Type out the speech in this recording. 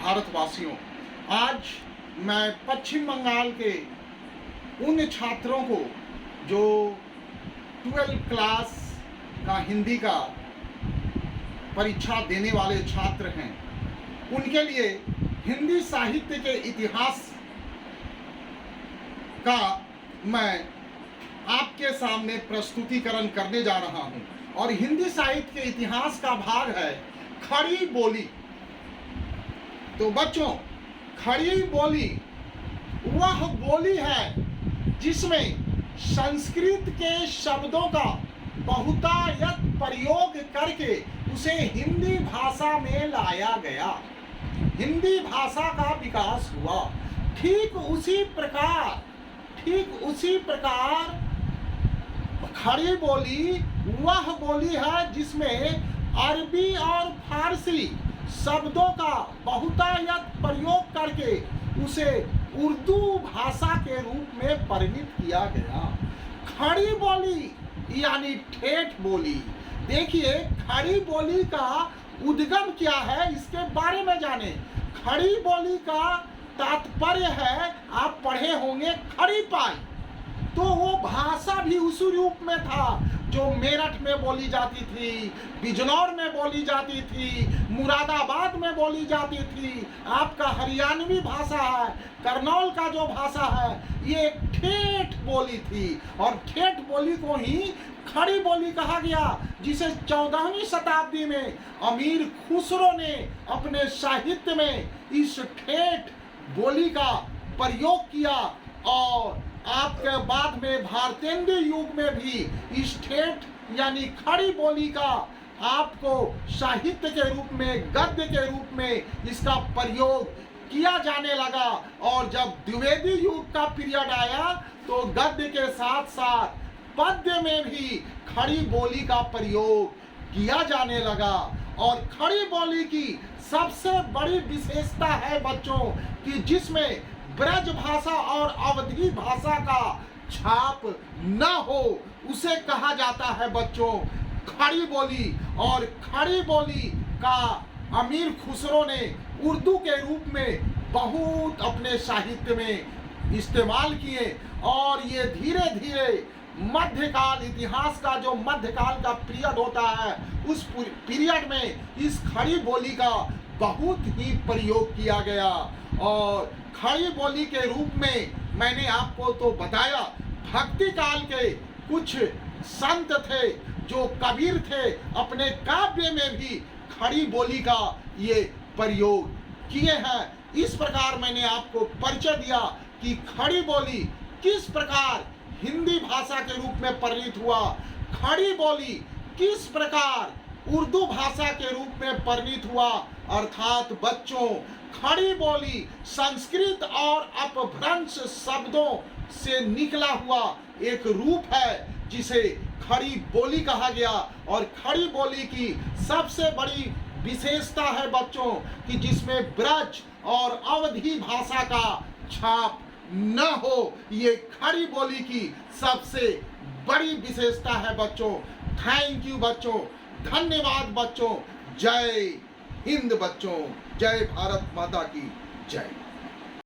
भारतवासियों, आज मैं पश्चिम बंगाल के उन छात्रों को जो 12 क्लास का हिंदी का परीक्षा देने वाले छात्र हैं, उनके लिए हिंदी साहित्य के इतिहास का मैं आपके सामने प्रस्तुतिकरण करने जा रहा हूं। और हिंदी साहित्य के इतिहास का भाग है खड़ी बोली। तो बच्चों, खड़ी बोली वह बोली है जिसमें संस्कृत के शब्दों का बहुतायत प्रयोग करके उसे हिंदी भाषा में लाया गया, हिंदी भाषा का विकास हुआ। ठीक उसी प्रकार खड़ी बोली वह बोली है जिसमें अरबी और फारसी शब्दों का बहुतायत प्रयोग करके उसे उर्दू भाषा के रूप में परिणित किया गया। खड़ी बोली यानी ठेठ बोली। देखिए, खड़ी बोली का उद्गम क्या है, इसके बारे में जाने। खड़ी बोली का तात्पर्य है, आप पढ़े होंगे, खड़ी पाई। तो वो भाषा भी उसी रूप में था जो मेरठ में बोली जाती थी, बिजनौर में बोली जाती थी, मुरादाबाद में बोली जाती थी। आपका हरियाणवी भाषा है, करनौल का जो भाषा है, ये ठेठ बोली थी। और ठेठ बोली को ही खड़ी बोली कहा गया, जिसे 14वीं शताब्दी में अमीर खुसरो ने अपने साहित्य में इस ठेठ बोली का प्रयोग किया। और आपके बाद में भारतेंद्र युग में भी इस ठेठ यानी खड़ी बोली का आपको साहित्य के रूप में, गद्य के रूप में इसका प्रयोग किया जाने लगा। और जब द्विवेदी युग का पीरियड आया तो गद्य के साथ साथ पद्य में भी खड़ी बोली का प्रयोग किया जाने लगा। और खड़ी बोली की सबसे बड़ी विशेषता है बच्चों कि जिसमें ब्रज भाषा और अवधी भाषा का छाप न हो, उसे कहा जाता है बच्चों खड़ी बोली। और खड़ी बोली का अमीर खुसरो ने उर्दू के रूप में बहुत अपने साहित्य में इस्तेमाल किए। और ये धीरे धीरे मध्यकाल, इतिहास का जो मध्यकाल का पीरियड होता है, उस पीरियड में इस खड़ी बोली का बहुत ही प्रयोग किया गया। और खड़ी बोली के रूप में मैंने आपको तो बताया, भक्ति काल के कुछ संत थे जो कबीर थे, अपने काव्य में भी खड़ी बोली का ये प्रयोग किए हैं। इस प्रकार मैंने आपको परिचय दिया कि खड़ी बोली किस प्रकार हिंदी भाषा के रूप में परिणित हुआ, खड़ी बोली किस प्रकार उर्दू भाषा के रूप में परिणित हुआ। अर्थात बच्चों, खड़ी बोली संस्कृत और अपभ्रंश शब्दों से निकला हुआ एक रूप है जिसे खड़ी बोली कहा गया। और खड़ी बोली की सबसे बड़ी विशेषता है बच्चों कि जिसमें ब्रज और अवधी भाषा का छाप न हो। ये खड़ी बोली की सबसे बड़ी विशेषता है बच्चों। थैंक यू बच्चों, धन्यवाद बच्चों। जय हिंद बच्चों, जय भारत माता की जय।